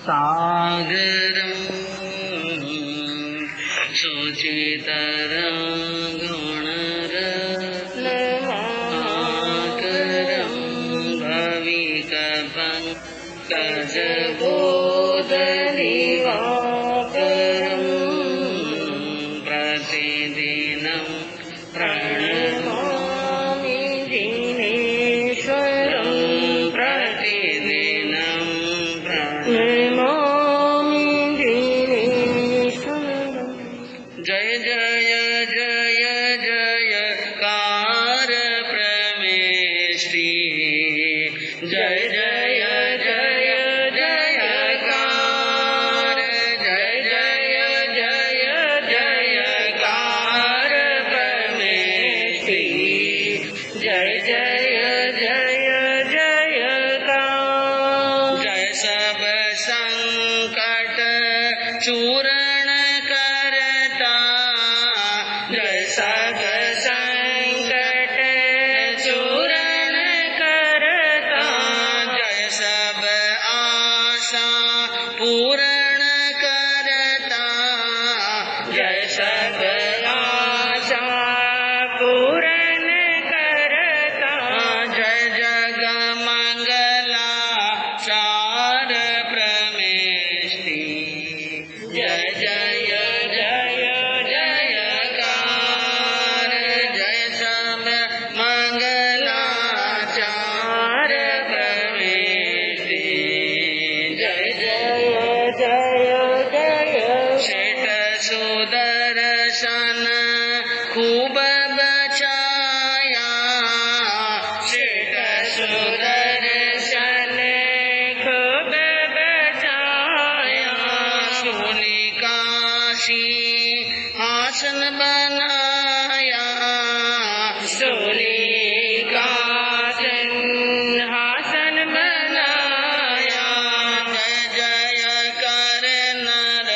सागरं सुचितरं गुणरत्नमाकरं भविकपङ्कजबोधनिवाकरं प्रतिदिनं प्रणमामि जिनेश्वरं प्रतिदिनं प्रणमामि जिनेश्वरं। जय जय जय जयकार प्रमेश्री, जय जय जय जयकार, जय जय जय जयकार प्रमेश्री, जय जय जय जयकार। जय सब संकट चूरण करता, जय सब संकट चूरण करता, जय सब आशा पूर्ण करता, जय सब आशा पूर्ण करता, जय जग मंगलाचार प्रमेश्री, जय जय जय जयकार, जय सब मंगलाचार प्रमेश्री, जय जय जय जय। शेठ सुदर्शन खूब बचाया, शेठ सुदर्शन खूब बचाया, शूलिकाशी आसन बनाया, शूलिकासन आसन बनाया, जय जय कर नर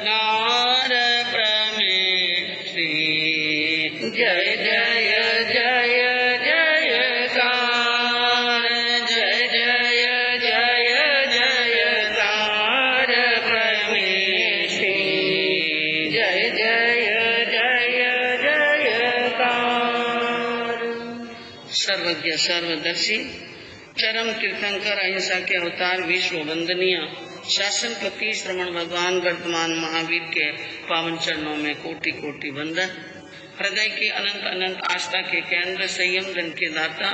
नार प्रमेश्री, जय जय जय जयकार, जय जय जय जयकार प्रमेश्री, जय जय जय जयकार। सर्वज्ञ सर्वदर्शी चरम तीर्थंकर अहिंसा के अवतार विश्व वंदनीय शासनपति श्रवण भगवान वर्तमान महावीर के पावन चरणों में कोटि कोटि वंदन। हृदय की अनंत अनंत आस्था के केंद्र, संयम धन के दाता,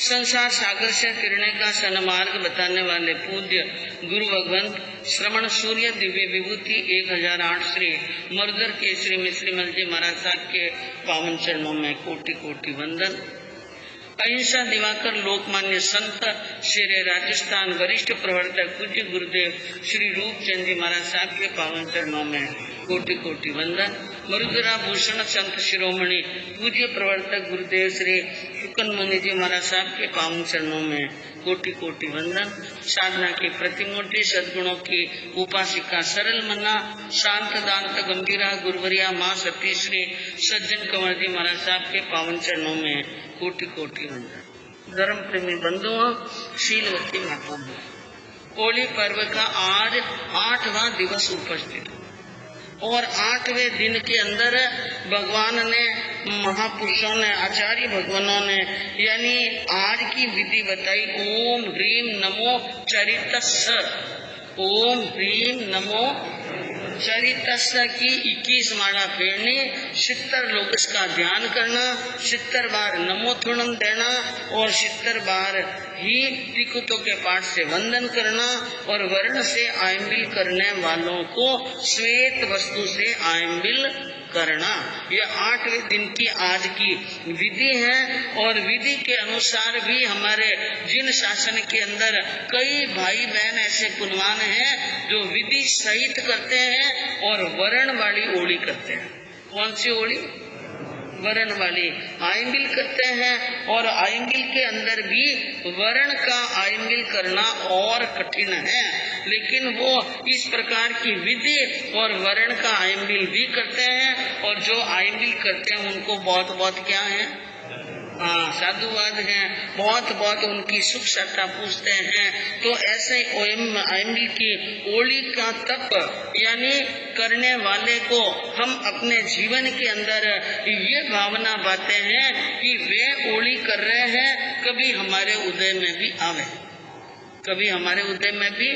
संसार सागर से तिरने का सन्मार्ग बताने वाले पूज्य गुरु भगवंत श्रवण सूर्य दिव्य विभूति 1008 श्री मरुदर केसरी मिश्रीमल जी महाराज साहब के पावन चरणों में कोटि कोटि वंदन। अहिंसा दिवाकर लोकमान्य संत शेरे राजस्थान वरिष्ठ प्रवर्तक पूज्य गुरुदेव श्री रूपचंद जी महाराज साहब के पावन चरणों में कोटि कोटि वंदन। मरुदरा भूषण संत शिरोमणि पूज्य प्रवर्तक गुरुदेव श्री शुकन मुनि जी महाराज साहब के पावन चरणों में कोटि कोटि वंदन। साधना की प्रतिमूर्ति सद्गुणों की उपासिका सरल मना शांत दांत गंभीरा गुरुवरिया माँ सती श्री सज्जन कंवर जी महाराज साहब के पावन चरणों में कोटि कोटि वंदन। धर्म प्रेमी बंधुओं, शीलवती माता, होली पर्व का आज 8वां दिवस उपस्थित और 8वें दिन के अंदर भगवान ने, महापुरुषों ने, आचार्य भगवानों ने यानी आज की विधि बताई। ओम ह्रीम नमो चरितस्य, ओम ह्रीम नमो चरितस्य की 21 माला फेरनी, 70 लोग इसका ध्यान करना, 70 बार नमोथुणम देना और 70 बार ही त्रिकुटों के पाठ से वंदन करना और वर्ण से आयम्बिल करने वालों को श्वेत वस्तु से आयम्बिल करना। यह 8वें दिन की आज की विधि है और विधि के अनुसार भी हमारे जिन शासन के अंदर कई भाई बहन ऐसे कुलवान हैं जो विधि सहित करते हैं और वर्ण वाली ओली करते हैं। कौन सी ओली? वर्ण वाली आयम्बिल करते हैं और आयम्बिल के अंदर भी वर्ण का आयम्बिल करना और कठिन है, लेकिन वो इस प्रकार की विधि और वर्ण का आयम्बिल भी करते हैं और जो आयम्बिल करते हैं उनको बहुत बहुत क्या है साधुवाद हैं, बहुत बहुत उनकी सुख श्रद्धा पूछते हैं। तो ऐसे अयमिल की ओली का तप यानी करने वाले को हम अपने जीवन के अंदर ये भावना पाते हैं कि वे ओली कर रहे हैं, कभी हमारे उदय में भी आवे, कभी हमारे उदय में भी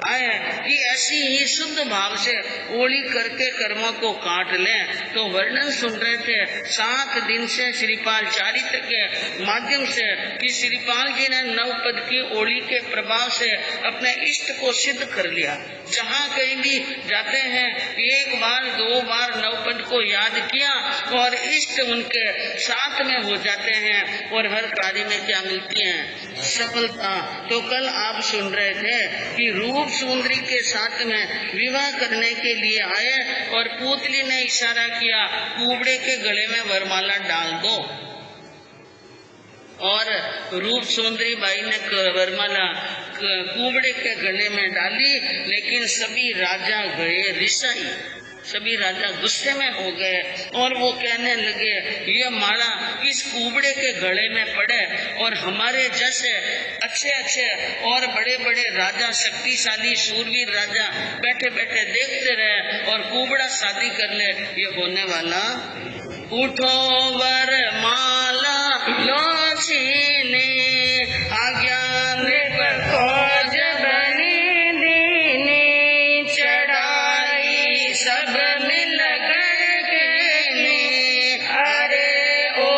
आए कि ऐसी ही शुद्ध भाव से ओली करके कर्मों को काट लें। तो वर्णन सुन रहे थे 7 दिन से श्रीपाल चारित्र के माध्यम से कि श्रीपाल जी ने नवपद की ओली के प्रभाव से अपने इष्ट को सिद्ध कर लिया। जहाँ कहीं भी जाते हैं 1 बार 2 बार नवपद को याद किया और इष्ट उनके साथ में हो जाते हैं और हर कार्य में क्या मिलती है? सफलता। तो कल आप सुन रहे थे कि रूप सुंदरी के साथ में विवाह करने के लिए आए और पुतली ने इशारा किया कुबड़े के गले में वरमाला डाल दो, और रूप सुंदरी बाई ने वरमाला कुबड़े के गले में डाली। लेकिन सभी राजा गए रिसाई, सभी राजा गुस्से में हो गए और वो कहने लगे ये माला इस कुबड़े के गले में पड़े और हमारे जैसे अच्छे अच्छे और बड़े बड़े राजा, शक्तिशाली शूरवीर राजा बैठे बैठे देखते रहे और कुबड़ा शादी कर ले, ये होने वाला। उठो वर माला लो छीने, आज्ञा खोज बनी दीनी, चढ़ाई सब मिल करके ने, अरे ओ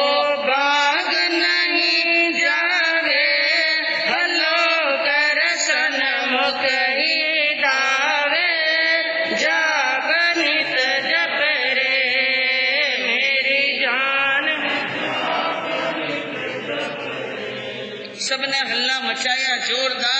बाग नहीं जावे, हलो कर सनमुख ही दावे, जा बनित जप रे मेरी जान। सबने हल्ला मचाया जोरदार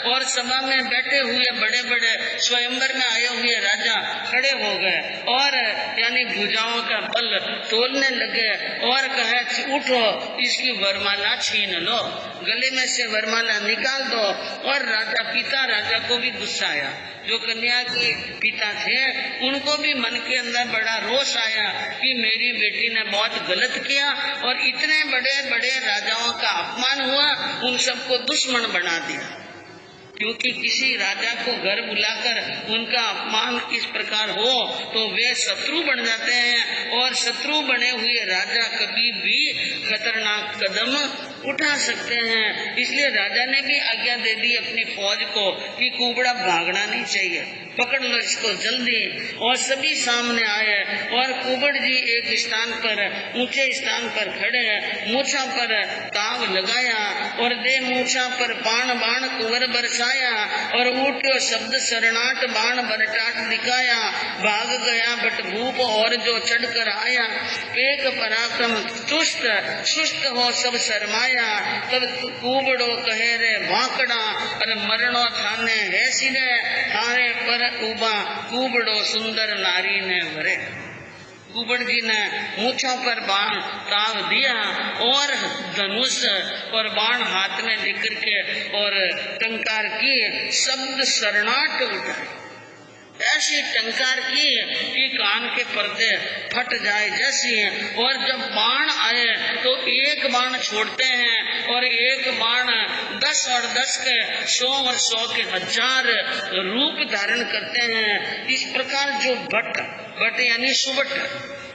और सभा में बैठे हुए बड़े बड़े स्वयंवर में आए हुए राजा खड़े हो गए और यानी भुजाओं का बल तोलने लगे और कहे उठो इसकी वरमाला छीन लो, गले में से वरमाला निकाल दो। और राजा पिता राजा को भी गुस्सा आया, जो कन्या के पिता थे उनको भी मन के अंदर बड़ा रोष आया कि मेरी बेटी ने बहुत गलत किया और इतने बड़े बड़े राजाओं का अपमान हुआ, उन सबको दुश्मन बना दिया। क्योंकि किसी राजा को घर बुलाकर उनका अपमान इस प्रकार हो तो वे शत्रु बन जाते हैं और शत्रु बने हुए राजा कभी भी खतरनाक कदम उठा सकते हैं। इसलिए राजा ने भी आज्ञा दे दी अपनी फौज को कि कुबड़ा भागना नहीं चाहिए, पकड़ लो इसको जल्दी। और सभी सामने आए और कुबड़ जी एक स्थान पर ऊंचे स्थान पर खड़े, मूछा पर ताव लगाया और दे मूछा पर बाण बाण कुंवर बरसाया और ऊठो शब्द शरणाट बाण बरटाट दिखाया, भाग गया बट भूप और जो चढ़कर आया, एक पराक्रम चुस्त सुस्त हो सब शर्माया, तब कुबड़ो कहे रे भाकड़ा और मरणो थाने है सिरे, थारे पर उबा कुबड़ो सुंदर नारी ने भरे। कुबड़ जी ने मूछों पर बाण ताव दिया और धनुष और बाण हाथ में लेकर के और टंकार की, शब्द शरणाट उठाए, ऐसी टंकार की कि कान के पर्दे फट जाए जैसी। और जब बाण आए तो एक बाण छोड़ते हैं और एक बाण 10 और 10 के 100 और 100 के 1000 रूप धारण करते हैं। इस प्रकार जो भट्ट यानी सुबट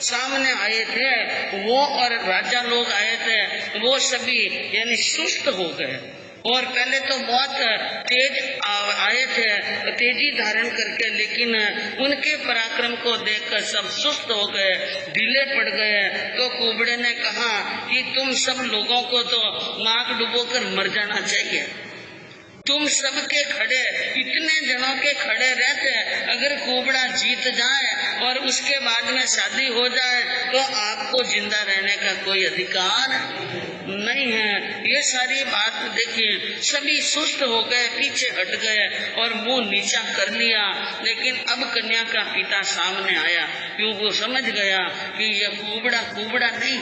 सामने आए थे वो और राजा लोग आए थे, वो सभी यानी सुस्त हो गए और पहले तो बहुत तेज आए थे तेजी धारण करके, लेकिन उनके पराक्रम को देखकर सब सुस्त हो गए, ढीले पड़ गए। तो कुबड़े ने कहा कि तुम सब लोगों को तो नाक डुबोकर मर जाना चाहिए, तुम सबके खड़े इतने जनों के खड़े रहते, अगर कुबड़ा जीत जाए और उसके बाद में शादी हो जाए तो आपको जिंदा रहने का कोई अधिकार नहीं है। ये सारी बात देखिए, सभी सुस्त हो गए, पीछे हट गए और मुंह नीचा कर लिया। लेकिन अब कन्या का पिता सामने आया, क्यों वो समझ गया कि ये कुबड़ा नहीं,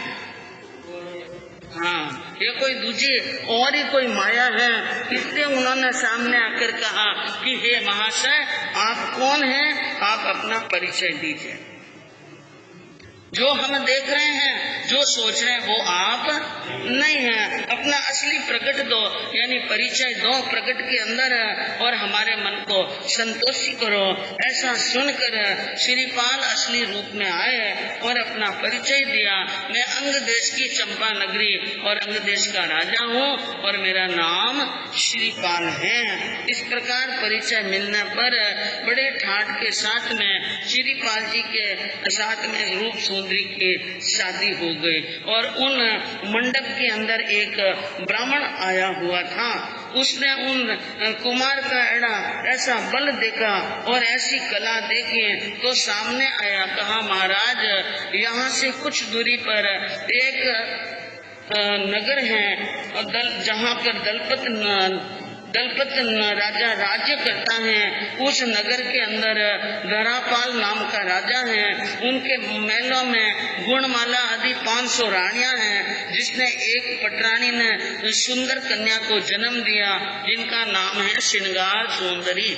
हाँ ये कोई दूसरी और ही कोई माया है। इसलिए उन्होंने सामने आकर कहा कि हे महाशय, आप कौन हैं, आप अपना परिचय दीजिए। जो हम देख रहे हैं, जो सोच रहे हैं वो आप नहीं है। अपना असली प्रकट दो, यानी परिचय दो प्रकट के अंदर, और हमारे मन को संतोषी करो। ऐसा सुनकर श्रीपाल असली रूप में आए और अपना परिचय दिया। मैं अंग देश की चंपा नगरी और अंग देश का राजा हूँ और मेरा नाम श्रीपाल है। इस प्रकार परिचय मिलने पर बड़े ठाठ के साथ में श्रीपाल जी के साथ में रूप सुंदरी की शादी हो गई। और उन मंडप के अंदर एक ब्राह्मण आया हुआ था। उसने उन कुमार का एड़ा ऐसा बल देखा और ऐसी कला देखी तो सामने आया। कहा, महाराज, यहाँ से कुछ दूरी पर एक नगर है जहाँ पर दलपत राजा राज्य करता है। उस नगर के अंदर धरापाल नाम का राजा है। उनके महलों में गुणमाला आदि 500 रानियां हैं, जिसने एक पटरानी ने सुंदर कन्या को जन्म दिया जिनका नाम है श्रृंगार सुंदरी।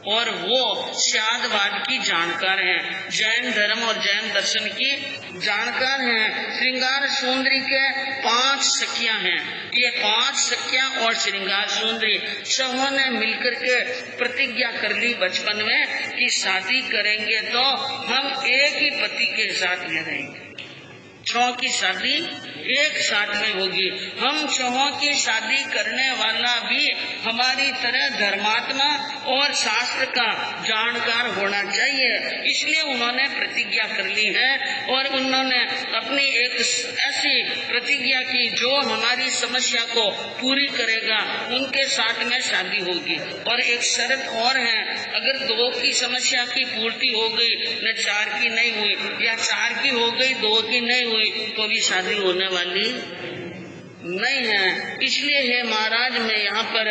और वो शादवाद की जानकार है, जैन धर्म और जैन दर्शन की जानकार है। श्रृंगार सुंदरी के 5 सखियां हैं। ये 5 सखियां और श्रृंगार सुंदरी सबों ने मिलकर के प्रतिज्ञा कर ली बचपन में कि शादी करेंगे तो हम एक ही पति के साथ में रहेंगे। 6 की शादी एक साथ में होगी। हम 6 की शादी करने वाला भी हमारी तरह धर्मात्मा और शास्त्र का जानकार होना चाहिए। इसलिए उन्होंने प्रतिज्ञा कर ली है और उन्होंने अपनी एक ऐसी प्रतिज्ञा की जो हमारी समस्या को पूरी करेगा, उनके साथ में शादी होगी। और एक शर्त और है, अगर 2 की समस्या की पूर्ति हो गई, न 4 की नहीं हुई या 4 की हो गई 2 की नहीं हुई, तो भी शादी होने वाली नहीं है। इसलिए है महाराज, मैं यहाँ पर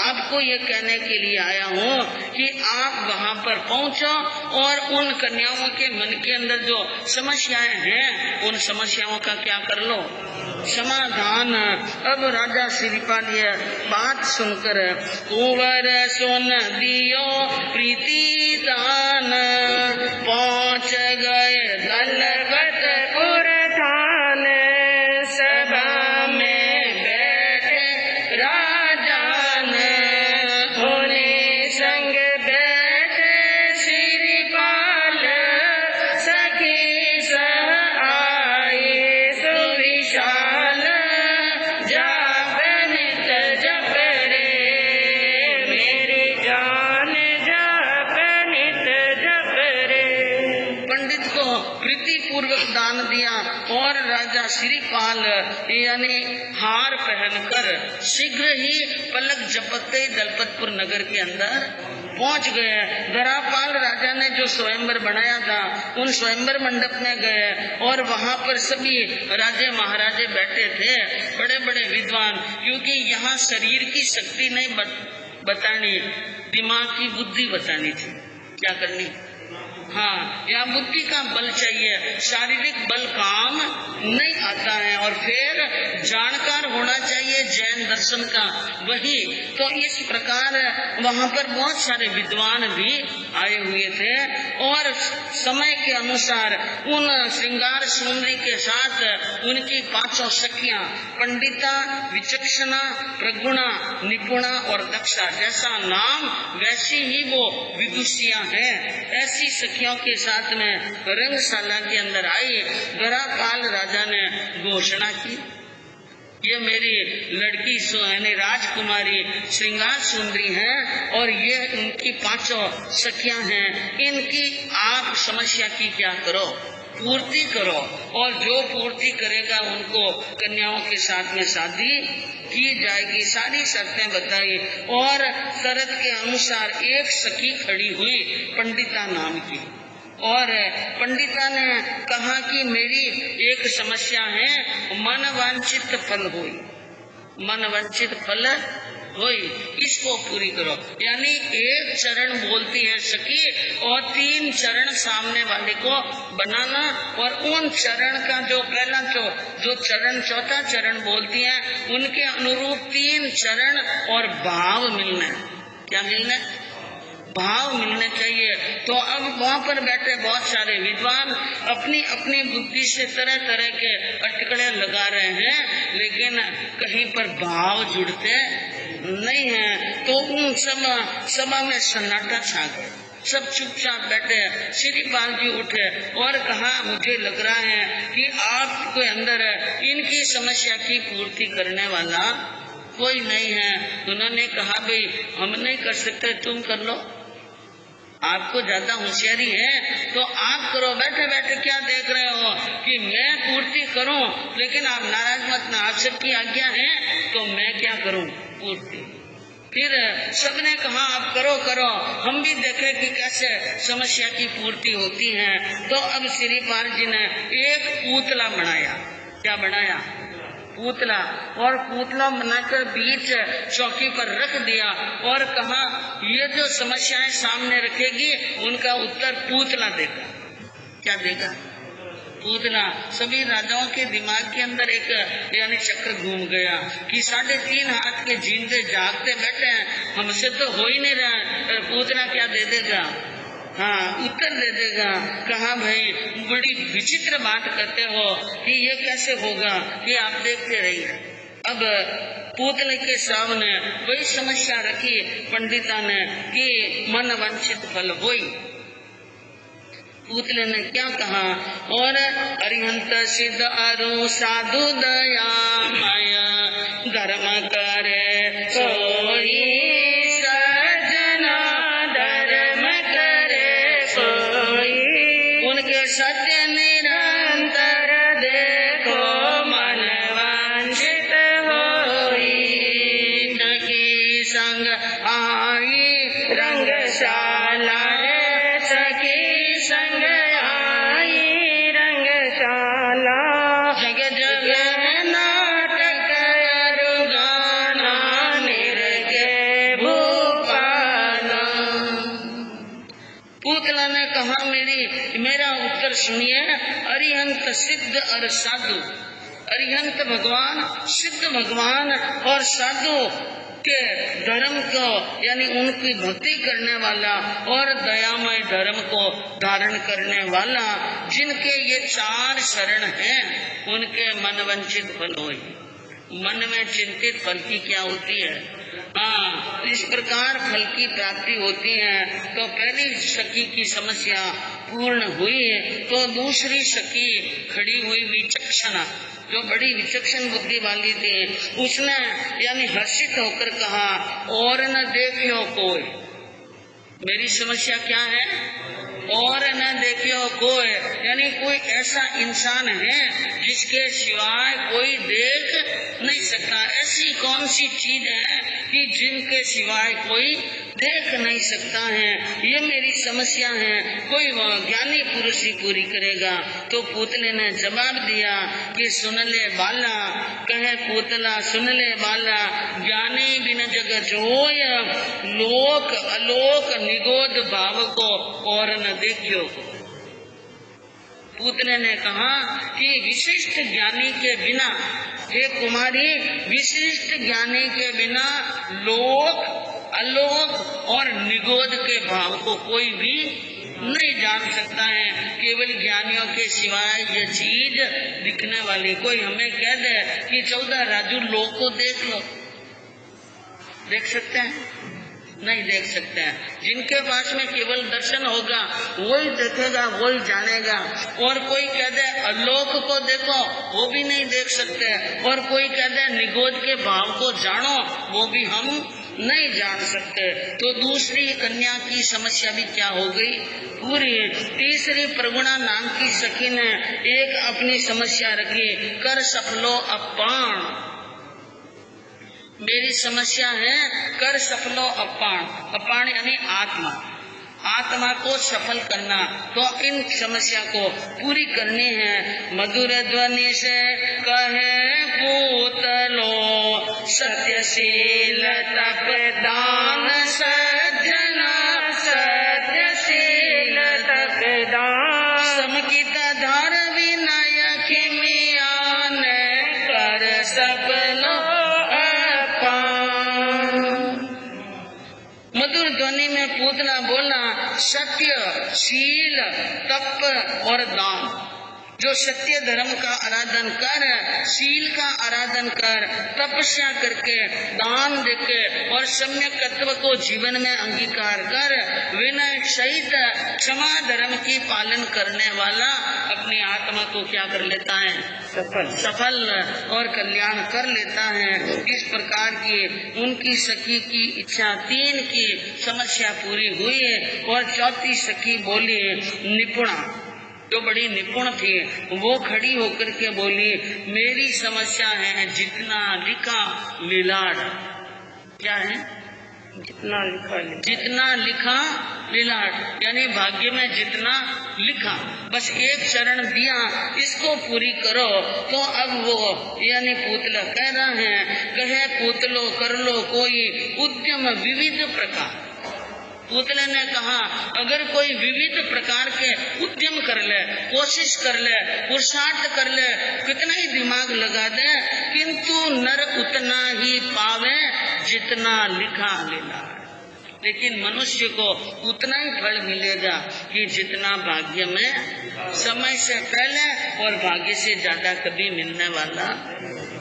आपको ये कहने के लिए आया हूँ कि आप वहाँ पर पहुँचो और उन कन्याओं के मन के अंदर जो समस्याएं हैं, उन समस्याओं का क्या कर लो, समाधान। अब राजा श्रीपाल ये बात सुनकर, कुंवर सुन दियो प्रीति दान, पहुँच गए दलपतपुर थाने, सभा में बैठे राजान, होने संग बैठे श्रीपाल, सखी सह आए सुविशाल, जापनित जप रे मेरी जान, जापनित जप रे। पंडित को प्रीति पूर्वक दान दिया और राजा श्रीपाल यानी हार पहनकर शीघ्र ही पलक झपकते दलपतपुर नगर के अंदर पहुंच गए। धरापाल राजा ने जो स्वयंवर बनाया था, उन स्वयंवर मंडप में गए और वहां पर सभी राजे महाराजे बैठे थे, बड़े बड़े विद्वान। क्योंकि यहाँ शरीर की शक्ति नहीं बतानी, दिमाग की बुद्धि बतानी थी। क्या करनी? हाँ, यहाँ बुद्धि का बल चाहिए, शारीरिक बल काम नहीं आता है। और फिर जानकार होना चाहिए जैन दर्शन का, वही तो। इस प्रकार वहाँ पर बहुत सारे विद्वान भी आए हुए थे और समय के अनुसार उन श्रृंगार सुंदरी के साथ उनकी 5 सखियां पंडिता, विचक्षणा, प्रगुणा, निपुणा और दक्षा, जैसा नाम वैसी ही वो विदुषियां हैं, ऐसी सखियों के साथ में रंगशाला के अंदर आई। धरापाल राजा ने घोषणा की, ये मेरी लड़की यानी राजकुमारी श्रृंगार सुंदरी है और ये उनकी 5 सखियां हैं। इनकी आप समस्या की क्या करो, पूर्ति करो, और जो पूर्ति करेगा उनको कन्याओं के साथ में शादी की जाएगी। सारी शर्तें बताई और शर्त के अनुसार एक सखी खड़ी हुई पंडिता नाम की, और पंडिता ने कहा कि मेरी एक समस्या है, मन वांछित फल होई, मन वांछित फल होई, इसको पूरी करो। यानी एक चरण बोलती है सखी और 3 चरण सामने वाले को बनाना, और उन चरण का जो पहला जो चरण, चौथा चरण बोलती है, उनके अनुरूप 3 चरण और भाव मिलना है। क्या मिलना है? भाव मिलने चाहिए। तो अब वहाँ पर बैठे बहुत सारे विद्वान अपनी अपनी बुद्धि से तरह तरह के अटकड़े लगा रहे हैं, लेकिन कहीं पर भाव जुड़ते नहीं है। तो उन सब सभा में सन्नाटा छा गया, सब चुपचाप बैठे। श्रीपाल जी उठे और कहा, मुझे लग रहा है कि आपके अंदर इनकी समस्या की पूर्ति करने वाला कोई नहीं है। उन्होंने कहा, भाई हम नहीं कर सकते, तुम कर लो, आपको ज्यादा होशियारी है तो आप करो। बैठे बैठे क्या देख रहे हो कि मैं पूर्ति करूं, लेकिन आप नाराज मत ना, आप सबकी आज्ञा है तो मैं क्या करूं पूर्ति। फिर सबने कहा आप करो करो, हम भी देखें कि कैसे समस्या की पूर्ति होती है। तो अब श्रीपाल जी ने एक पुतला बनाया। क्या बनाया? पुतला। और पुतला बनाकर बीच चौकी पर रख दिया और कहा, ये जो समस्याएं सामने रखेगी उनका उत्तर पुतला देगा। क्या देगा? पूतना। सभी राजाओं के दिमाग के अंदर एक यानी चक्र घूम गया कि 3.5 हाथ के जिंदे जागते बैठे हैं, हमसे तो हो ही नहीं रहा, पूतना क्या दे देगा? हाँ, उत्तर दे देगा। कहा, भाई बड़ी विचित्र बात करते हो कि ये कैसे होगा, कि आप देखते रहिए। अब पुतले के सामने वही समस्या रखी पंडिता ने कि मन वांछित फल होई। पुतले ने क्या कहा, और अरिहंत सिद्ध अरु साधु दया माया धर्म करे सोई सजना, धर्म करे सोई। उनके सत्य निरंतर देखो मन वांछित होई। सखी संग आई रंगशाला है, सखी संग आई रंगशाला। जग जग नाटक अरुगाना, निरगे भूपाला। पुतला ने कहा, मेरा उत्तर सुनिए। अरिहंत सिद्ध और साधु, अरिहंत भगवान, सिद्ध भगवान और साधु के धर्म को यानी उनकी भक्ति करने वाला और दयामय धर्म को धारण करने वाला, जिनके ये 4 शरण हैं, उनके मन वंचित फल होई। मन में चिंतित फल की क्या होती है? हाँ, इस प्रकार फल की प्राप्ति होती है। तो पहली सखी की समस्या पूर्ण हुई, तो दूसरी सखी खड़ी हुई विचक्षणा, जो बड़ी विचक्षण बुद्धि वाली थी, उसने यानी हर्षित होकर कहा, और न देखियो कोई। मेरी समस्या क्या है? और न देखियो कोई, यानी कोई ऐसा इंसान है जिसके सिवाय कोई देख नहीं सकता। ऐसी कौन सी चीज है कि जिनके सिवाय कोई देख नहीं सकता है? ये मेरी समस्या है, कोई ज्ञानी पुरुष ही पूरी करेगा। तो पुतले ने जवाब दिया कि सुन ले बाला, कहे पुतला सुन ले बाला, ज्ञानी बिन जग जोय, लोक अलोक निगोद भाव को और न देखियो। पुतले ने कहा कि विशिष्ट ज्ञानी के बिना, हे कुमारी, विशिष्ट ज्ञानी के बिना लोक अलोक और निगोद के भाव को कोई भी नहीं जान सकता है। केवल ज्ञानियों के सिवाय ये चीज दिखने वाली, कोई हमें कह दे कि 14 राजू लोग को देख लो, देख सकते हैं? नहीं देख सकते हैं। जिनके पास में केवल दर्शन होगा वही देखेगा, वही जानेगा। और कोई कह दे अलोक को देखो, वो भी नहीं देख सकते। और कोई कह दे निगोद के भाव को जानो, वो भी हम नहीं जान सकते। तो दूसरी कन्या की समस्या भी क्या हो गई? पूरी। तीसरी प्रगुणा नाम की सखी ने एक अपनी समस्या रखी, कर सफलो अपान। मेरी समस्या है कर सफलो अपान। अपान यानी आत्मा, आत्मा को सफल करना। तो इन समस्या को पूरी करनी है। मधुर ध्वनि से कहे पूतलो, सत्यशील तप दान सज्जना, सत्यशील तप दान। समकित धार विनय खिमियान, कर सफलो। मधुर ध्वनि में पूतना बोला, सत्य, शील, तप और दान। जो सत्य धर्म का आराधन कर, शील का आराधन कर, तपस्या करके, दान देके और सम्यक तत्व को जीवन में अंगीकार कर, विनय सहित क्षमा धर्म की पालन करने वाला अपनी आत्मा को क्या कर लेता है? सफल और कल्याण कर लेता है। इस प्रकार की उनकी सखी की इच्छा 3 की समस्या पूरी हुई और चौथी सखी बोली निपुणा, जो बड़ी निपुण थी, वो खड़ी होकर के बोली, मेरी समस्या है जितना लिखा लीलाड़। क्या है? जितना लिखा लीलाड़, यानी भाग्य में जितना लिखा, बस एक चरण दिया, इसको पूरी करो। तो अब वो यानी पूतला कह रहा है, कहे पूतलो कर लो कोई उद्यम विविध प्रकार। पूतले ने कहा, अगर कोई विविध प्रकार के उद्यम कर ले, कोशिश कर ले, पुरुषार्थ कर ले, कितना ही दिमाग लगा दे, किंतु नर उतना ही पावे जितना लिखा लेना। लेकिन मनुष्य को उतना ही फल मिलेगा कि जितना भाग्य में समय से पहले और भाग्य से ज्यादा कभी मिलने वाला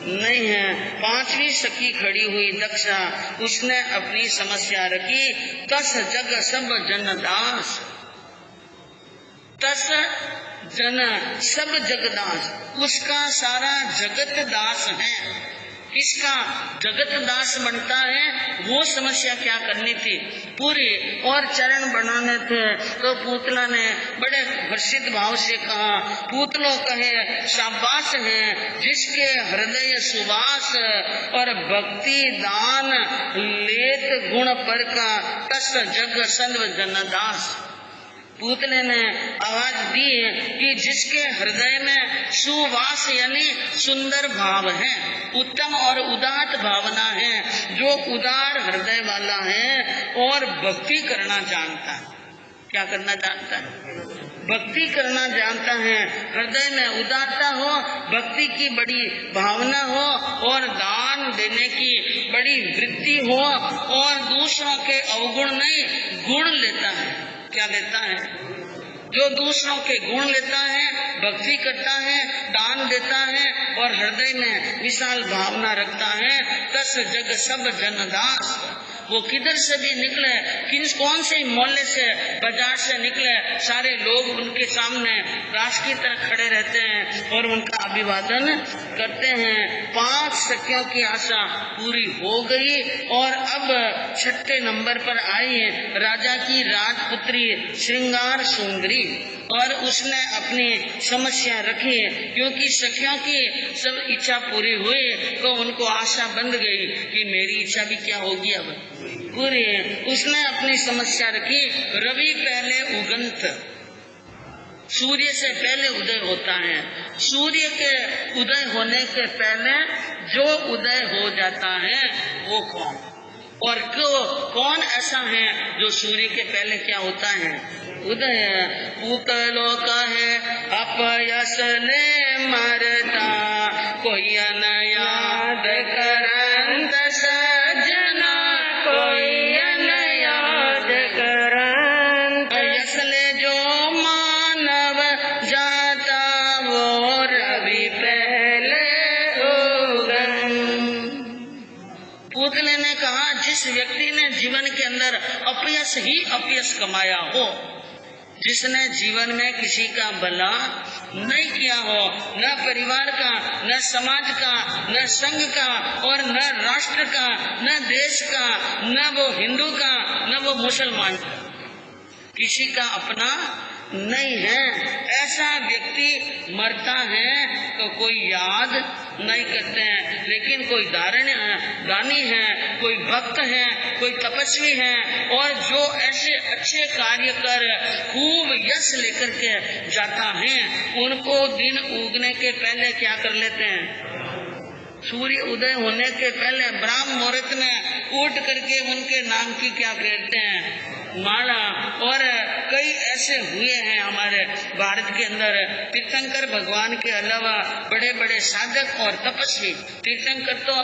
नहीं है। 5वीं सखी खड़ी हुई दक्षा, उसने अपनी समस्या रखी, 10 जग सब जन दास, 10 जन सब जगदास, उसका सारा जगत दास है। किसका जगत दास बनता है? वो समस्या क्या करनी थी पूरी, और चरण बनाने थे। तो पूतला ने बड़े हर्षित भाव से कहा, पूतलो कहे शाबाश है जिसके हृदय सुवास और भक्ति दान लेत गुण पर का, तस जग सर्व जनदास। पूतले ने आवाज दी कि जिसके हृदय में सुवास यानी सुंदर भाव है, उत्तम और उदात भावना है, जो उदार हृदय वाला है और भक्ति करना जानता है। क्या करना जानता है? भक्ति करना जानता है। हृदय में उदारता हो, भक्ति की बड़ी भावना हो और दान देने की बड़ी वृत्ति हो और दूसरों के अवगुण नहीं गुण लेता है। क्या लेता है? जो दूसरों के गुण लेता है, भक्ति करता है, दान देता है और हृदय में विशाल भावना रखता है, तस जग सब जनदास। वो किधर से भी निकले, कौन से मोहल्ले से, बाजार से निकले, सारे लोग उनके सामने रास की तरह खड़े रहते हैं और उनका अभिवादन करते हैं। 5 सखियों की आशा पूरी हो गई और अब 6ठे नंबर पर आई राजा की राजपुत्री श्रृंगार सुंदरी, और उसने अपनी समस्या रखी। क्योंकि सखियों की सब इच्छा पूरी हुई तो उनको आशा बंध गई कि मेरी इच्छा भी क्या होगी अब पूरी। उसने अपनी समस्या रखी। रवि पहले उगंत, सूर्य से पहले उदय होता है। सूर्य के उदय होने के पहले जो उदय हो जाता है वो कौन, और कौन ऐसा है जो सूर्य के पहले क्या होता है? उदय। पूतलो कहे अपयस ले मरता, कोई न याद करंत सजना, कोई न याद करंत। यस ले जो मानव जाता, वो रवि पहले उगन। पूतले ने कहा, जिस व्यक्ति ने जीवन के अंदर अपयश ही अपयश कमाया हो, जिसने जीवन में किसी का भला नहीं किया हो, न परिवार का, न समाज का, न संघ का और न राष्ट्र का, न देश का, न वो हिंदू का, न वो मुसलमान का, किसी का अपना नहीं है, ऐसा व्यक्ति मरता है तो कोई याद नहीं करते हैं। लेकिन कोई दानी है, कोई भक्त है, कोई तपस्वी है, और जो ऐसे अच्छे कार्य कर खूब यश लेकर के जाता है, उनको दिन उगने के पहले क्या कर लेते हैं? सूर्य उदय होने के पहले ब्राह्म मुहूर्त में उठ करके उनके नाम की क्या फेरते हैं, माला। और कई ऐसे हुए हैं हमारे भारत के अंदर, तीर्थंकर भगवान के अलावा बड़े बड़े साधक और तपस्वी। तीर्थंकर तो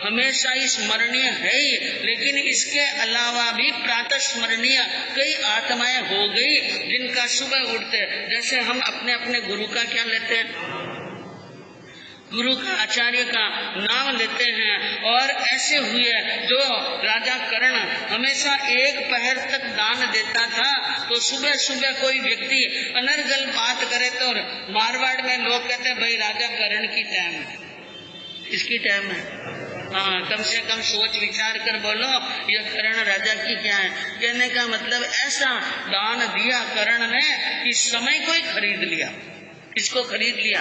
हमेशा ही स्मरणीय है ही, लेकिन इसके अलावा भी प्रातः स्मरणीय कई आत्माएं हो गई जिनका सुबह उठते, जैसे हम अपने अपने गुरु का क्या लेते हैं, गुरु का आचार्य का नाम लेते हैं। और ऐसे हुए जो राजा कर्ण हमेशा एक पहर तक दान देता था, तो सुबह सुबह कोई व्यक्ति अनर्गल बात करे तो मारवाड़ में लोग कहते हैं भाई राजा कर्ण की टाइम है, इसकी टाइम है। हाँ, कम से कम सोच विचार कर बोलो यह कर्ण राजा की क्या है। कहने का मतलब ऐसा दान दिया कर्ण ने कि समय को ही खरीद लिया। किसको खरीद लिया,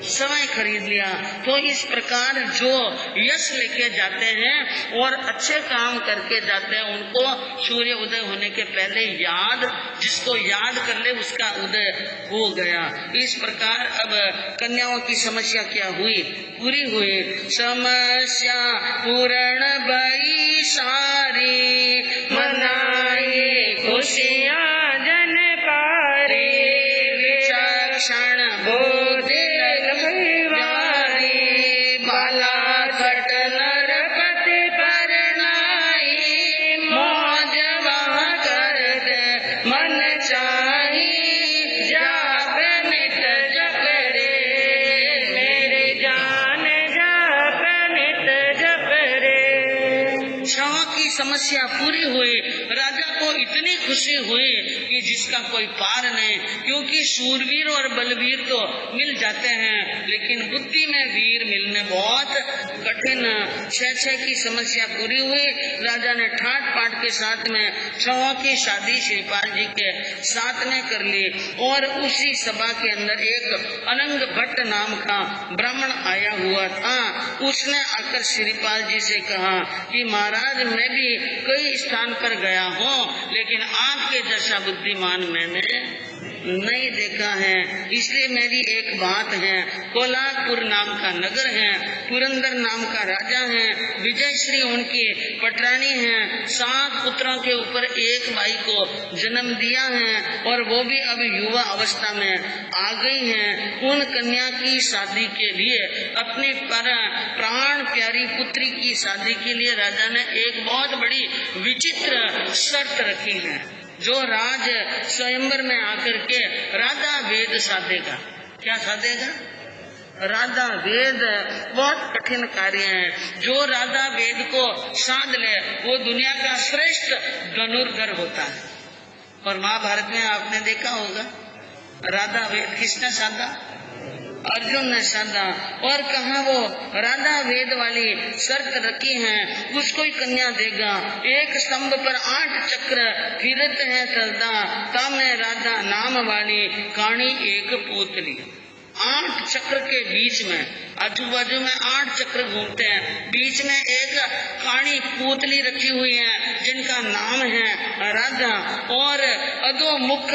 समय खरीद लिया। तो इस प्रकार जो यश लेके जाते हैं और अच्छे काम करके जाते हैं, उनको सूर्य उदय होने के पहले याद, जिसको याद कर ले उसका उदय हो गया। इस प्रकार अब कन्याओं की समस्या क्या हुई, पूरी हुई। समस्या पूर्ण भई सारी, मनाई खुशियाँ जन पारी, विचक्षण बोधि लखवारी, बाला खट नरपति पर नाई, मौज वहाँ करते मन चाही, जाप नित जप रे मेरी जान, जाप नित जप रे। छाओं की समस्या पूरी हुई। राजा को इतनी खुशी हुई कि जिसका कोई पार नहीं, क्योंकि शूरवीर और बलवीर तो मिल जाते हैं, लेकिन बुद्धि में वीर मिलने बहुत कठिन। छह की समस्या पूरी हुई। राजा ने ठाट पाट के साथ में छहों की शादी श्रीपाल जी के साथ में कर ली। और उसी सभा के अंदर एक अनंग भट्ट नाम का ब्राह्मण आया हुआ था। उसने आकर श्रीपाल जी से कहा कि महाराज, मैं भी कई स्थान पर गया हूँ, लेकिन आपके जैसा बुद्धिमान मैंने नहीं देखा है। इसलिए मेरी एक बात है, कोल्हापुर नाम का नगर है, पुरंदर नाम का राजा है, विजयश्री उनकी पटरानी है, 7 पुत्रों के ऊपर एक बाई को जन्म दिया है और वो भी अब युवा अवस्था में आ गई हैं। उन कन्या की शादी के लिए, अपनी प्राण प्यारी पुत्री की शादी के लिए राजा ने एक बहुत बड़ी विचित्र शर्त रखी है। जो राज स्वयंवर में आकर के राधा वेद साधेगा, क्या साधेगा, राधा वेद बहुत कठिन कार्य है। जो राधा वेद को साध ले वो दुनिया का श्रेष्ठ धनुर्धर होता है। और महाभारत में आपने देखा होगा राधा वेद किसने साधा, अर्जुन ने साधा। और कहा वो राधा वेद वाली शर्त रखी है, उसको ही कन्या देगा। एक स्तंभ पर 8 चक्र फिरत है चलता, तामे राधा नाम वाली काणी एक पोतली। 8 चक्र के बीच में, आजू बाजू में 8 चक्र घूमते हैं, बीच में एक काणी पोतली रखी हुई है जिनका नाम है राधा। और अधोमुख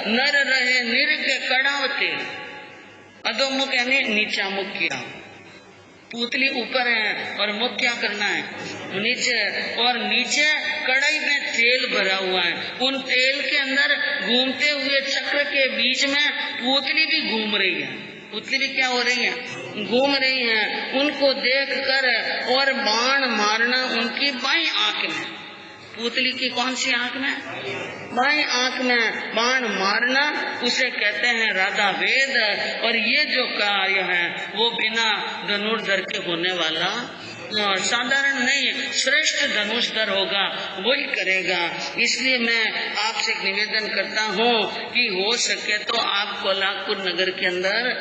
नर रहे निर के कड़ावते, अधोमुख यानी नीचा मुख किया, पुतली ऊपर है और मुख क्या करना है, नीचे। और नीचे कढ़ाई में तेल भरा हुआ है, उन तेल के अंदर घूमते हुए चक्र के बीच में पुतली भी घूम रही है। पुतली भी क्या हो रही है, घूम रही है। उनको देख कर और बाण मारना उनकी बाई आंख में, पुतली की कौन सी आंख में, बाई आंख में बाण मारना, उसे कहते हैं राधा वेद। और ये जो कार्य है वो बिना धनुर्धर के होने वाला साधारण नहीं, श्रेष्ठ धनुषधर होगा वही करेगा। इसलिए मैं आपसे निवेदन करता हूँ कि हो सके तो आप कोल्हापुर नगर के अंदर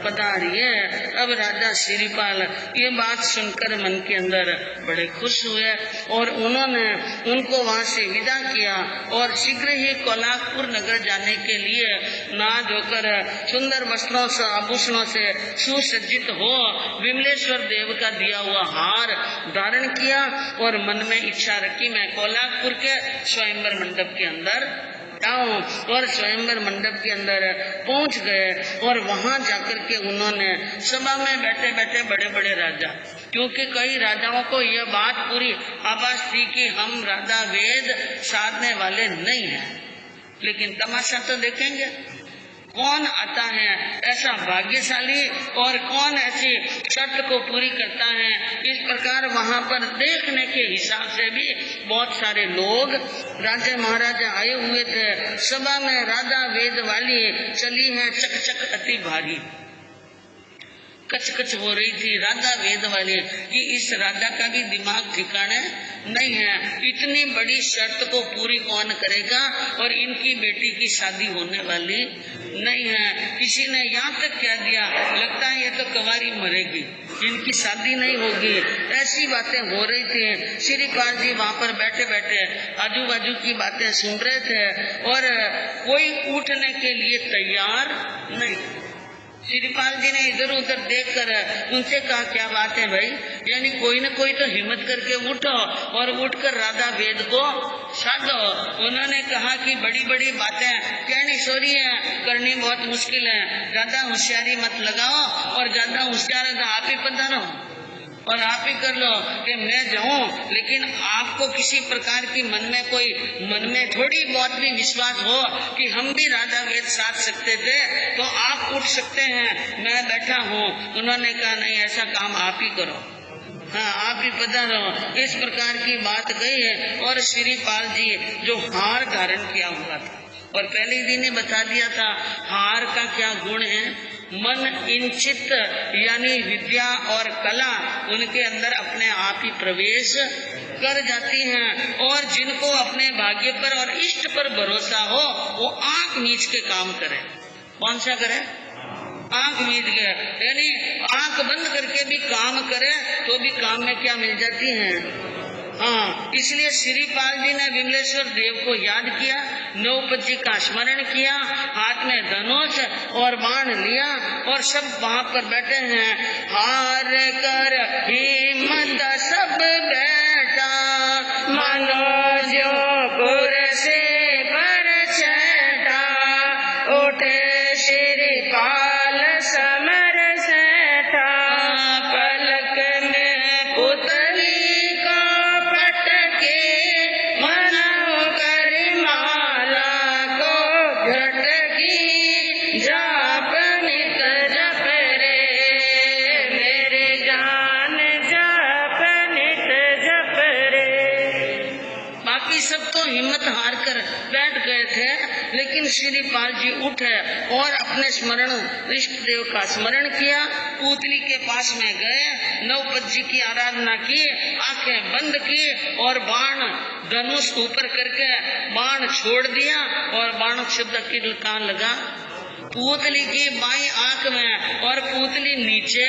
पधारिए। अब राजा श्रीपाल ये बात सुनकर मन के अंदर बड़े खुश हुए और उन्होंने उनको वहाँ से विदा किया और शीघ्र ही कोल्हापुर नगर जाने के लिए नहा धोकर सुंदर वस्त्रों से आभूषणों से सुसज्जित हो विमलेश्वर देव का दिया हुआ हार धारण किया और मन में इच्छा रखी मैं कोल्हापुर के स्वयंवर मंडप के अंदर जाऊं। और स्वयंवर मंडप के अंदर पहुंच गए और वहां जाकर के उन्होंने सभा में बैठे बैठे बड़े बड़े राजा क्योंकि कई राजाओं को यह बात पूरी आभास थी कि हम राधा वेद साधने वाले नहीं हैं। लेकिन तमाशा तो देखेंगे, कौन आता है ऐसा भाग्यशाली और कौन ऐसी शर्त को पूरी करता है। इस प्रकार वहां पर देखने के हिसाब से भी बहुत सारे लोग राजा महाराजा आए हुए थे। सभा में राधा वेद वाली चली है चकचक अति भारी, कचकच हो रही थी राधा वेद वाली कि इस राजा का भी दिमाग ठिकाने नहीं है, इतनी बड़ी शर्त को पूरी कौन करेगा। और इनकी बेटी की शादी होने वाली नहीं है। किसी ने यहाँ तक कह दिया लगता है ये तो कुंवारी मरेगी, इनकी शादी नहीं होगी। ऐसी बातें हो रही थी। श्रीपाल जी वहाँ पर बैठे बैठे आजू बाजू की बातें सुन रहे थे और कोई उठने के लिए तैयार नहीं। श्रीपाल जी ने इधर उधर देखकर उनसे कहा क्या बात है भाई, यानी कोई न कोई तो हिम्मत करके उठो और उठकर राधा वेद को साधो। उन्होंने कहा कि बड़ी बड़ी बातें कहनी सॉरी है, करनी बहुत मुश्किल है, ज्यादा होशियारी मत लगाओ और ज्यादा होशियार है तो आप ही पधारो और आप ही कर लो कि मैं जाऊं। लेकिन आपको किसी प्रकार की मन में थोड़ी बहुत भी विश्वास हो कि हम भी राधा वेद साध सकते थे तो आप उठ सकते हैं, मैं बैठा हूँ। उन्होंने कहा नहीं, ऐसा काम आप ही करो, हाँ आप ही पधारो। इस प्रकार की बात कही है। और श्रीपाल जी जो हार धारण किया हुआ था और पहले दिन ही बता दिया था हार का क्या गुण है, मन इंचित यानी विद्या और कला उनके अंदर अपने आप ही प्रवेश कर जाती हैं। और जिनको अपने भाग्य पर और इष्ट पर भरोसा हो वो आंख मीच के काम करे। कौन सा करे? आंख मीच के, यानी आंख बंद करके भी काम करे तो भी काम में क्या मिल जाती है। हाँ, इसलिए श्रीपाल जी ने विमलेश्वर देव को याद किया, नौपत का स्मरण किया, हाथ में धनुष और बाण लिया और सब वहाँ पर बैठे हैं। हार कर हिम्मत सब बैठा मनोजो कुर्सी पर चढ़ा, उठे श्रीपाल समर सेठा, पलक में पुतली हिम्मत हार कर बैठ गए थे। लेकिन श्रीपाल जी उठे और अपने स्मरण इष्ट देव का स्मरण किया, पुतली के पास में गए, नौपत जी की आराधना की, आंखें बंद की और बाण धनुष ऊपर करके बाण छोड़ दिया और बाण शब्द की कहाँ लगा? पुतली की बाई आंख में और पुतली नीचे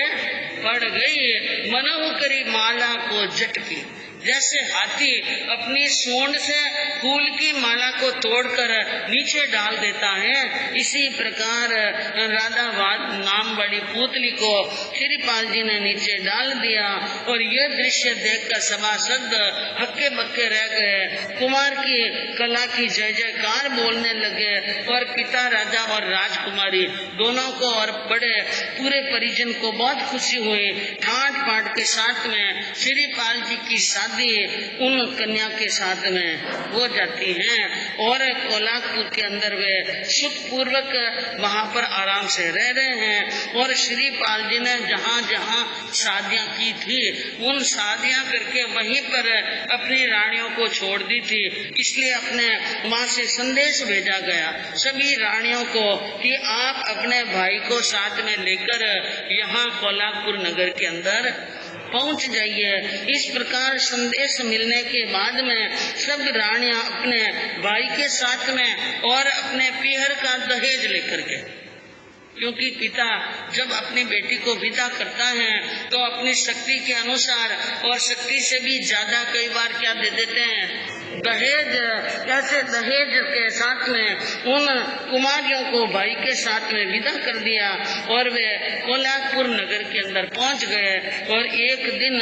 पड़ गई। मनहु करी माला को झटकी, जैसे हाथी अपनी सूंड से फूल की माला को तोड़कर नीचे डाल देता है, इसी प्रकार राधा नाम वाली पुतली को श्रीपाल जी ने नीचे डाल दिया। और ये दृश्य देखकर सभासद हक्के बक्के रह गए, कुमार की कला की जय जयकार बोलने लगे और पिता राजा और राजकुमारी दोनों को और बड़े पूरे परिजन को बहुत खुशी हुई। ठाट पाट के साथ में श्रीपाल जी की शादी उन कन्या के साथ में हो जाती है और कोलापुर के अंदर वे सुख पूर्वक वहाँ पर आराम से रह रहे हैं। और श्रीपाल जी ने जहाँ जहाँ शादियाँ की थी उन शादियाँ करके वहीं पर अपनी रानियों को छोड़ दी थी। इसलिए अपने माँ से संदेश भेजा गया सभी रानियों को कि आप अपने भाई को साथ में लेकर यहाँ कोलापुर नगर के अंदर पहुंच जाइए। इस प्रकार संदेश मिलने के बाद में सब रानियां अपने भाई के साथ में और अपने पीहर का दहेज लेकर के, क्योंकि पिता जब अपनी बेटी को विदा करता है तो अपनी शक्ति के अनुसार और शक्ति से भी ज्यादा कई बार क्या दे देते हैं, दहेज। कैसे दहेज के साथ में उन कुमारियों को भाई के साथ में विदा कर दिया और वे कोलापुर नगर के अंदर पहुंच गए। और एक दिन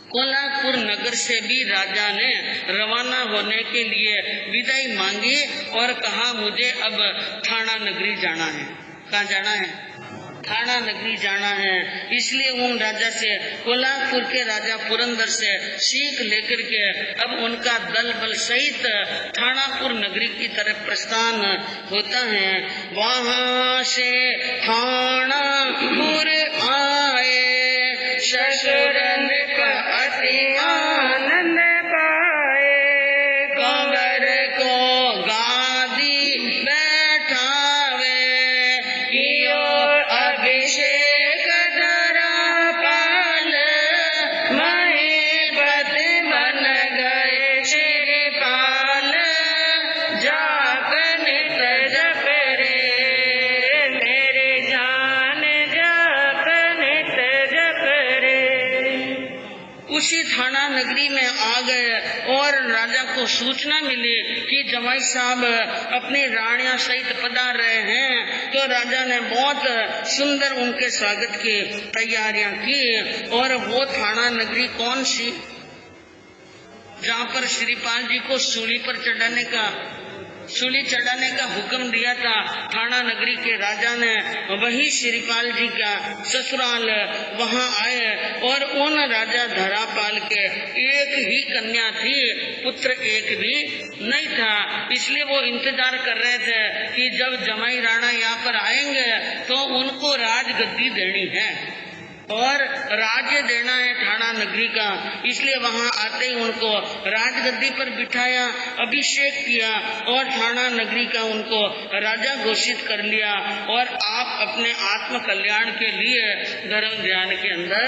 कोलापुर नगर से भी राजा ने रवाना होने के लिए विदाई मांगी और कहा मुझे अब थाना नगरी जाना है। कहाँ जाना है? थाना नगरी जाना है। इसलिए उन राजा से, कोल्हापुर के राजा पुरंदर से सीख लेकर के अब उनका दल बल सहित थानापुर नगरी की तरफ प्रस्थान होता है। वहाँ से थानापुर आए, ससुर का अति आनंद पाए, कंवर को गादी बैठावे, कियो अभिषेक धरा पाल, महीपति बन गए श्रीपाल, जाप नित जप रे मेरे जान, जाप नित जप रे। उसी थाना नगरी में आ गए और राजा को सूचना मिली कि जमाई साहब अपनी रानियां सहित पधार रहे हैं। तो राजा ने बहुत सुंदर उनके स्वागत की तैयारियां की। और वो थाना नगरी कौन सी, जहाँ पर श्रीपाल जी को सूली पर चढ़ाने का हुक्म दिया था थाना नगरी के राजा ने, वही श्रीपाल जी का ससुराल वहाँ आए। और उन राजा धरापाल के एक ही कन्या थी, पुत्र एक भी नहीं था। इसलिए वो इंतजार कर रहे थे कि जब जमाई राणा यहाँ पर आएंगे तो उनको राजगद्दी देनी है और राज्य देना है थाना नगरी का। इसलिए वहाँ आते ही उनको राजगद्दी पर बिठाया, अभिषेक किया और थाना नगरी का उनको राजा घोषित कर लिया। और आप अपने आत्म कल्याण के लिए धर्म ध्यान के अंदर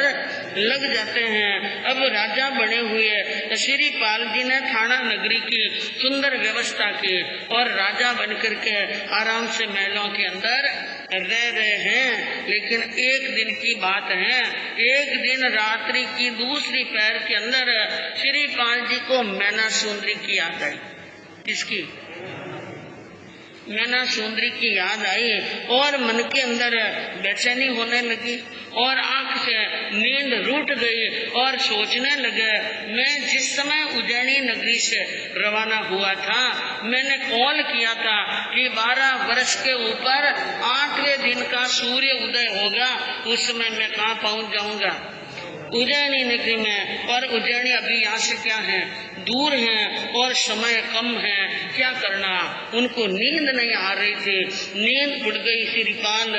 लग जाते हैं। अब राजा बने हुए श्रीपाल जी ने थाना नगरी की सुंदर व्यवस्था की और राजा बनकर के आराम से महलों के अंदर रह रहे हैं। लेकिन एक दिन की बात है, एक दिन रात्रि की दूसरी पहर के अंदर श्रीपाल जी को मैना सुंदरी की याद आई। किसकी? मैना सुंदरी की याद आई और मन के अंदर बेचैनी होने लगी और आंख से नींद रूठ गई और सोचने लगे, मैं जिस समय उज्जैनी नगरी से रवाना हुआ था, मैंने कॉल किया था कि 12 वर्ष के ऊपर 8वें दिन का सूर्य उदय होगा, उस समय मैं कहाँ पहुँच जाऊंगा? उज्जैनी नगरी में। और उज्जैनी अभी यहाँ से क्या है, दूर है और समय कम है, क्या करना। उनको नींद नहीं आ रही थी, नींद उड़ गई। श्रीपाल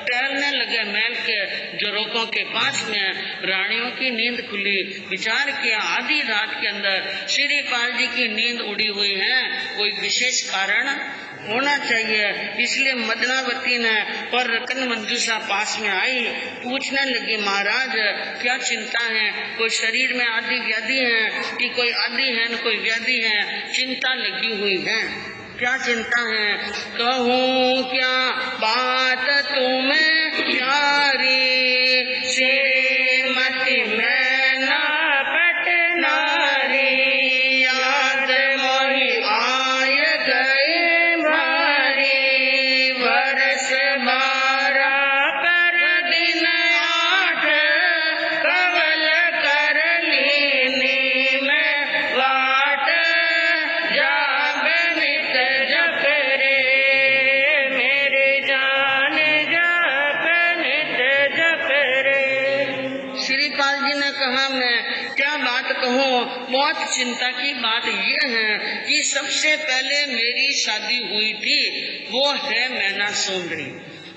टहलने लगे महल के झरोकों के पास में, रानियों की नींद खुली। विचार किया आधी रात के अंदर श्रीपाल जी की नींद उड़ी हुई है, कोई विशेष कारण होना चाहिए। इसलिए मदनावती ने और रतन मंजूषा पास में आई, पूछने लगी, महाराज क्या चिंता है? कोई शरीर में आदि व्याधि है कि कोई आदि है न कोई व्याधि है? चिंता लगी हुई है, क्या चिंता है? कहूँ क्या बात तुम्हें प्यारी, श्रीमती मैना पटनारी, याद मोहि आय गए भारी, वर्ष 12 पर दिन 8, कवल कर लीनी में वाट, जाप नित जप रे मेरे जान, जाप नित जप रे। श्रीपाल जी ने कहा, मैं क्या बात कहूँ? बहुत चिंता की बात यह है कि सबसे पहले मेरी शादी हुई थी, वो है मैना सुंदरी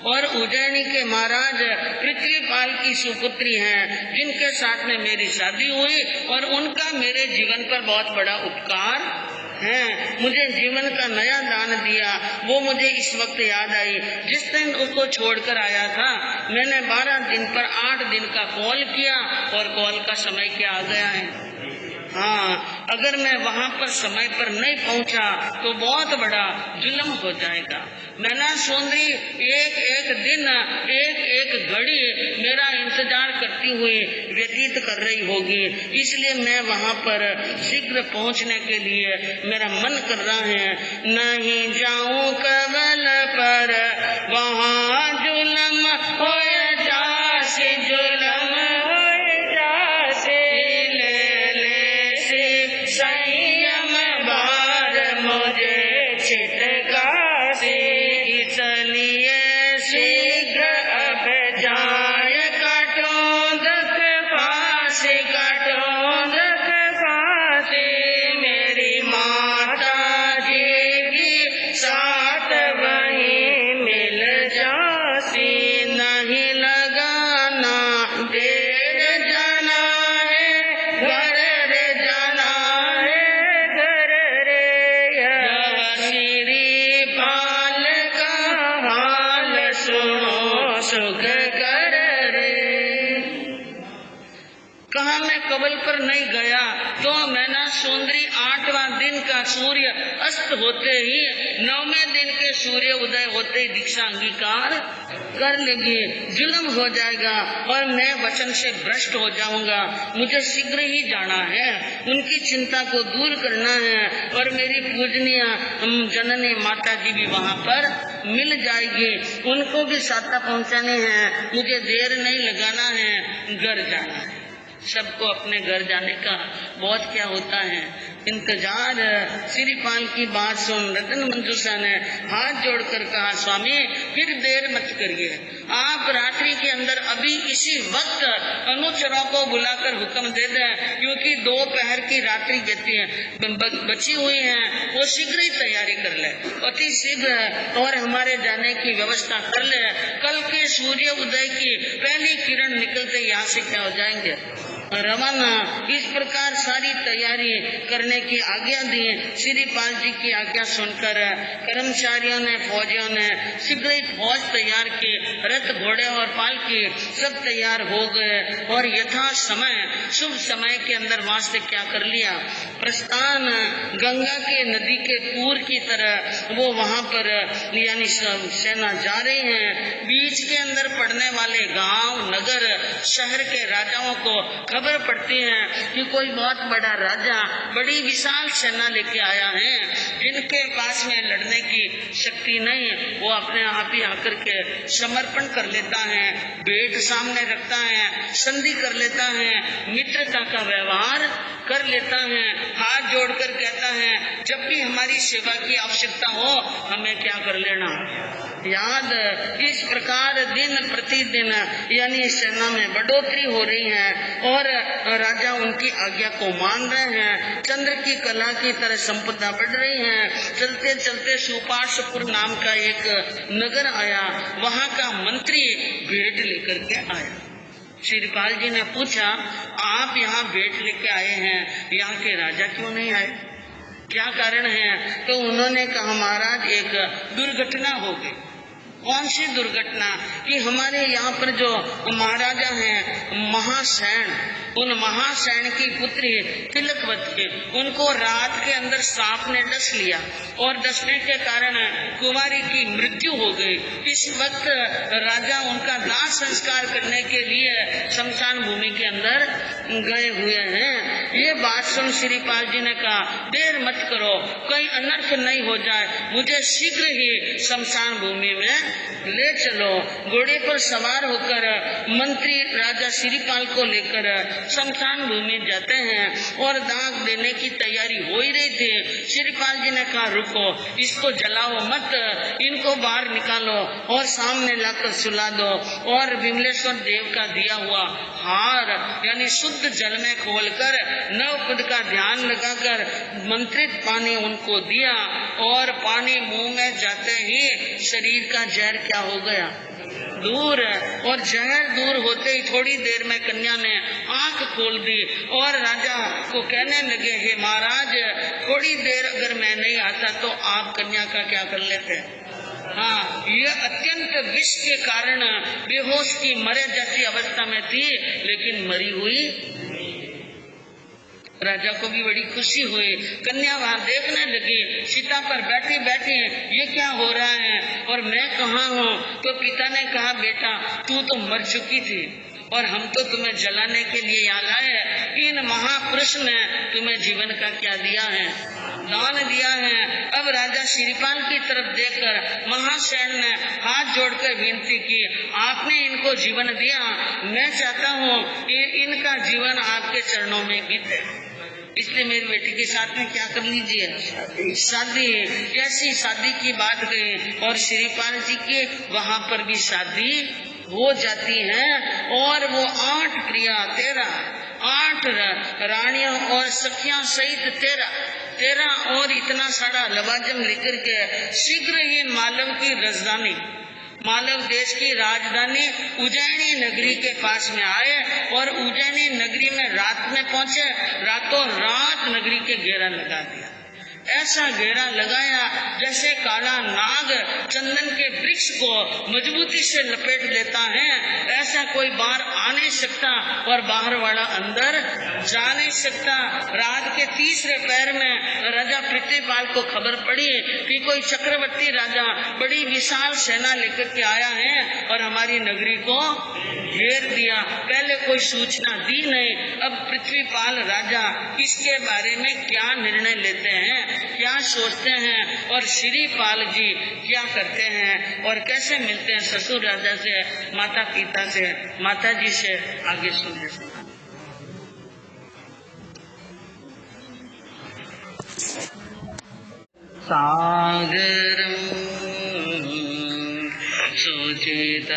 और उज्जैनी के महाराज पृथ्वीपाल की सुपुत्री हैं, जिनके साथ में मेरी शादी हुई और उनका मेरे जीवन पर बहुत बड़ा उपकार है। मुझे जीवन का नया दान दिया, वो मुझे इस वक्त याद आई जिस दिन उसको छोड़कर आया था। मैंने 12 दिन पर 8 दिन का कॉल किया और कॉल का समय क्या आ गया है। हाँ, अगर मैं वहाँ पर समय पर नहीं पहुँचा तो बहुत बड़ा जुल्म हो जाएगा। मैना सुंदरी एक एक दिन, एक एक घड़ी मेरा इंतजार करती हुई व्यतीत कर रही होगी, इसलिए मैं वहाँ पर शीघ्र पहुँचने के लिए मेरा मन कर रहा है। नहीं जाऊँ कवल पर वहाँ जुल्म हो जासे, जुल्म हो जासे, ले ले से संयम बार मुझे छिटका से, इसलिए शीघ्र अब सुख कर रे। कहा मैं कबल पर नहीं गया तो मैना सुंदरी 8वां दिन का सूर्य अस्त होते ही 9वें दिन के सूर्य उदय होते ही दीक्षा अंगीकार कर लेगी। जुल्म हो जाएगा और मैं वचन से भ्रष्ट हो जाऊंगा। मुझे शीघ्र ही जाना है, उनकी चिंता को दूर करना है और मेरी पूजनीय जननी माता जी भी वहाँ पर मिल जाएगी। उनको भी साता पहुँचानी है, मुझे देर नहीं लगाना है, घर जाना है। सबको अपने घर जाने का बहुत क्या होता है इंतजार। श्रीपाल की बात सुन रतन मंजूषा ने हाथ जोड़कर कहा, स्वामी फिर देर मत करिए, आप रात्रि के अंदर अभी इसी वक्त अनुचरों को बुलाकर हुक्म दे दें, क्योंकि 2 पहर की रात्रि बची हुई है, वो शीघ्र ही तैयारी कर ले, अति शीघ्र, और हमारे जाने की व्यवस्था कर ले। कल के सूर्य उदय की पहली किरण निकलते यहाँ से क्या हो जाएंगे, रवाना। इस प्रकार सारी तैयारी करने की आज्ञा दी। श्रीपाल जी की आज्ञा सुनकर कर्मचारियों ने, फौजियों ने शीघ्र ही फौज तैयार की, रथ घोड़े और पालकी सब तैयार हो गए और यथा समय शुभ समय के अंदर वहां से क्या कर लिया, प्रस्थान गंगा के नदी के पूर्व की तरह वो वहां पर यानी सेना जा रही है। बीच के अंदर पड़ने वाले गांव, नगर, शहर के राजाओं को खबर पड़ती है कि कोई बहुत बड़ा राजा बड़ी विशाल सेना लेके आया है, जिनके पास में लड़ने की शक्ति नहीं, वो अपने आप ही आकर के समर्पण कर लेता है, भेंट सामने रखता है, संधि कर लेता है, मित्रता का व्यवहार कर लेता है, हाथ जोड़कर कहता है जब भी हमारी सेवा की आवश्यकता हो हमें क्या कर लेना याद। इस प्रकार दिन प्रतिदिन यानी सेना में बढ़ोतरी हो रही है और राजा उनकी आज्ञा को मान रहे हैं। चंद्र की कला की तरह संपदा बढ़ रही है। चलते चलते सुपार्शपुर नाम का एक नगर आया, वहाँ का मंत्री भेंट लेकर के आया। श्रीपाल जी ने पूछा, आप यहाँ भेंट लेके आए हैं, यहाँ के राजा क्यों नहीं आए, क्या कारण है? तो उन्होंने कहा, महाराज एक दुर्घटना हो गई। कौन सी दुर्घटना? कि हमारे यहाँ पर जो महाराजा हैं महासैन, उन महासैन की पुत्री तिलकवती, उनको रात के अंदर सांप ने डस लिया और डसने के कारण कुमारी की मृत्यु हो गई। इस वक्त राजा उनका दाह संस्कार करने के लिए शमशान भूमि के अंदर गए हुए हैं। ये बात सुन श्रीपाल जी ने कहा, देर मत करो, कोई अनर्थ नहीं हो जाए, मुझे शीघ्र ही शमशान भूमि में ले चलो। घोड़े पर सवार होकर मंत्री राजा श्रीपाल को लेकर शमशान भूमि जाते हैं और दाग देने की तैयारी हो ही रही थी। श्रीपाल जी ने कहा, रुको, इसको जलाओ मत, इनको बाहर निकालो और सामने लाकर सुला दो और विमलेश्वर देव का दिया हुआ हार यानी शुद्ध जल में खोलकर नवपद का ध्यान लगाकर मंत्रित पानी उनको दिया और पानी मुंह में जाते ही शरीर का जहर क्या हो गया, दूर। और जहर दूर होते ही थोड़ी देर में कन्या ने आंख खोल दी और राजा को कहने लगे, हे महाराज, थोड़ी देर अगर मैं नहीं आता तो आप कन्या का क्या कर लेते। हाँ, ये अत्यंत विष के कारण बेहोश की मरे जैसी अवस्था में थी, लेकिन मरी हुई। राजा को भी बड़ी खुशी हुई। कन्या वहाँ देखने लगी, सीता पर बैठी बैठी ये क्या हो रहा है और मैं कहाँ हूँ? तो पिता ने कहा, बेटा तू तो मर चुकी थी और हम तो तुम्हें जलाने के लिए यहाँ लाए। इन महापुरुष ने तुम्हें जीवन का क्या दिया है, दान दिया है। अब राजा श्रीपाल की तरफ देखकर महासैन ने हाथ जोड़कर विनती की, आपने इनको जीवन दिया, मैं चाहता हूँ इनका जीवन आपके चरणों में बीते, इसलिए मेरी बेटी के साथ में क्या कर लीजिए, शादी। कैसी शादी की बात गई और श्रीपाल जी के वहाँ पर भी शादी हो जाती है और वो 8 प्रिया 8 रानियां और सखियां सहित 13 और इतना सारा लवाजम लेकर के शीघ्र ही मालव की राजधानी, मालव देश की राजधानी उज्जैनी नगरी के पास में आए और उज्जैनी नगरी में रात में पहुंचे। रातों रात नगरी के घेरा लगा दिया। ऐसा घेरा लगाया जैसे काला नाग चंदन के वृक्ष को मजबूती से लपेट लेता है, ऐसा कोई बाहर आ नहीं सकता और बाहर वाला अंदर जा नहीं सकता। रात के तीसरे पैर में राजा पृथ्वीपाल को खबर पड़ी कि कोई चक्रवर्ती राजा बड़ी विशाल सेना लेकर के आया है और हमारी नगरी को घेर दिया। पहले कोई सूचना दी नहीं। अब पृथ्वीपाल राजा इसके बारे में क्या निर्णय लेते हैं, क्या सोचते हैं और श्रीपाल जी क्या करते हैं और कैसे मिलते हैं ससुर राजा से, माता पिता से, माता जी से, आगे सुनिए। सागरं सुचेत